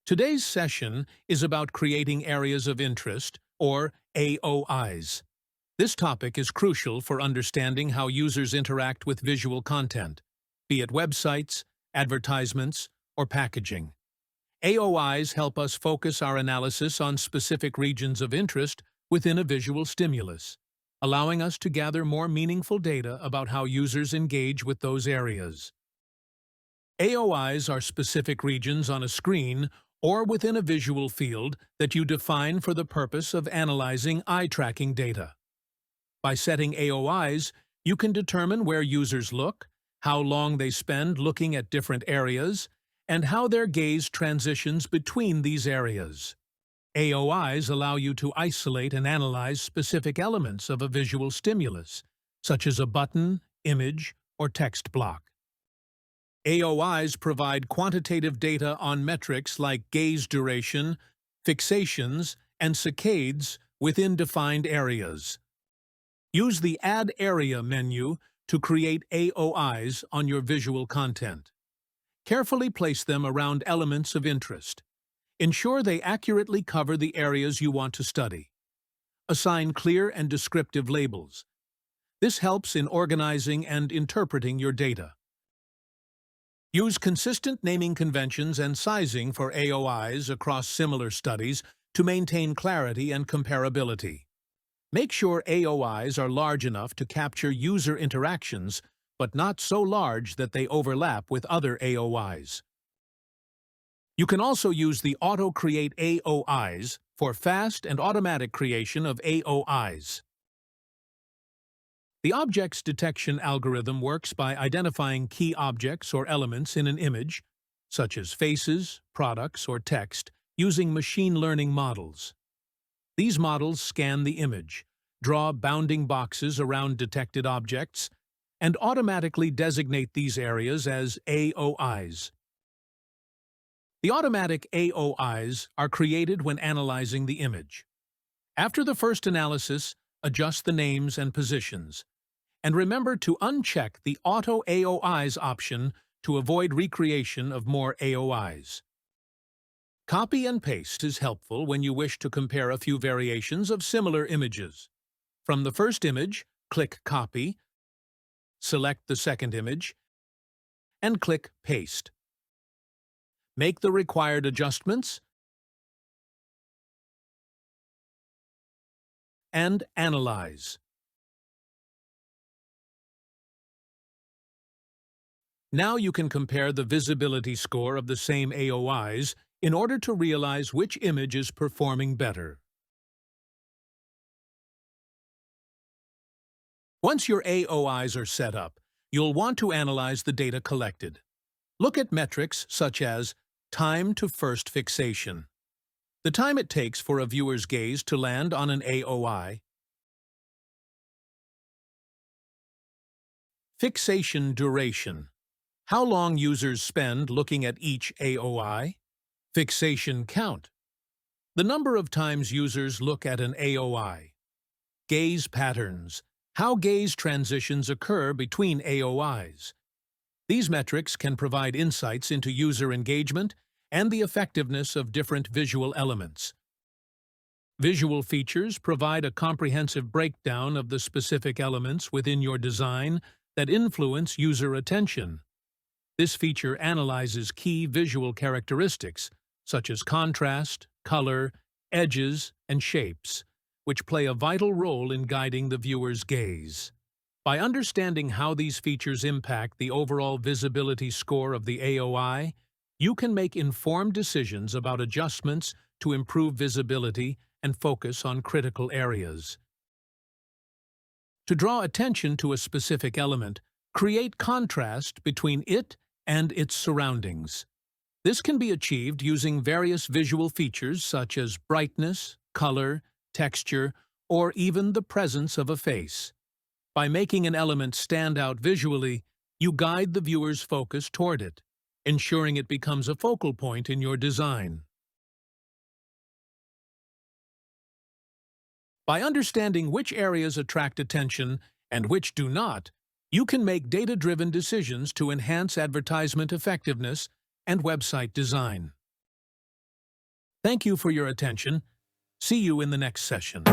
Today's session is about creating areas of interest, or AOIs. This topic is crucial for understanding how users interact with visual content, be it websites, advertisements, or packaging. AOIs help us focus our analysis on specific regions of interest within a visual stimulus, allowing us to gather more meaningful data about how users engage with those areas. AOIs are specific regions on a screen or within a visual field that you define for the purpose of analyzing eye-tracking data. By setting AOIs, you can determine where users look, how long they spend looking at different areas, and how their gaze transitions between these areas. AOIs allow you to isolate and analyze specific elements of a visual stimulus, such as a button, image, or text block. AOIs provide quantitative data on metrics like gaze duration, fixations, and saccades within defined areas. Use the Add Area menu to create AOIs on your visual content. Carefully place them around elements of interest. Ensure they accurately cover the areas you want to study. Assign clear and descriptive labels. This helps in organizing and interpreting your data. Use consistent naming conventions and sizing for AOIs across similar studies to maintain clarity and comparability. Make sure AOIs are large enough to capture user interactions, but not so large that they overlap with other AOIs. You can also use the Auto-Create AOIs for fast and automatic creation of AOIs. The objects detection algorithm works by identifying key objects or elements in an image, such as faces, products, or text, using machine learning models. These models scan the image, draw bounding boxes around detected objects, and automatically designate these areas as AOIs. The automatic AOIs are created when analyzing the image. After the first analysis, adjust the names and positions. And remember to uncheck the Auto AOIs option to avoid recreation of more AOIs. Copy and paste is helpful when you wish to compare a few variations of similar images. From the first image, click Copy, select the second image, and click Paste. Make the required adjustments and analyze. Now you can compare the visibility score of the same AOIs in order to realize which image is performing better. Once your AOIs are set up, you'll want to analyze the data collected. Look at metrics such as time to first fixation, the time it takes for a viewer's gaze to land on an AOI, fixation duration, how long users spend looking at each AOI, fixation count, the number of times users look at an AOI, gaze patterns, how gaze transitions occur between AOIs. These metrics can provide insights into user engagement and the effectiveness of different visual elements. Visual features provide a comprehensive breakdown of the specific elements within your design that influence user attention. This feature analyzes key visual characteristics, such as contrast, color, edges, and shapes, which play a vital role in guiding the viewer's gaze. By understanding how these features impact the overall visibility score of the AOI, you can make informed decisions about adjustments to improve visibility and focus on critical areas. To draw attention to a specific element, create contrast between it and its surroundings. This can be achieved using various visual features such as brightness, color, texture, or even the presence of a face. By making an element stand out visually, you guide the viewer's focus toward it, ensuring it becomes a focal point in your design. By understanding which areas attract attention and which do not, you can make data-driven decisions to enhance advertisement effectiveness and website design. Thank you for your attention. See you in the next session.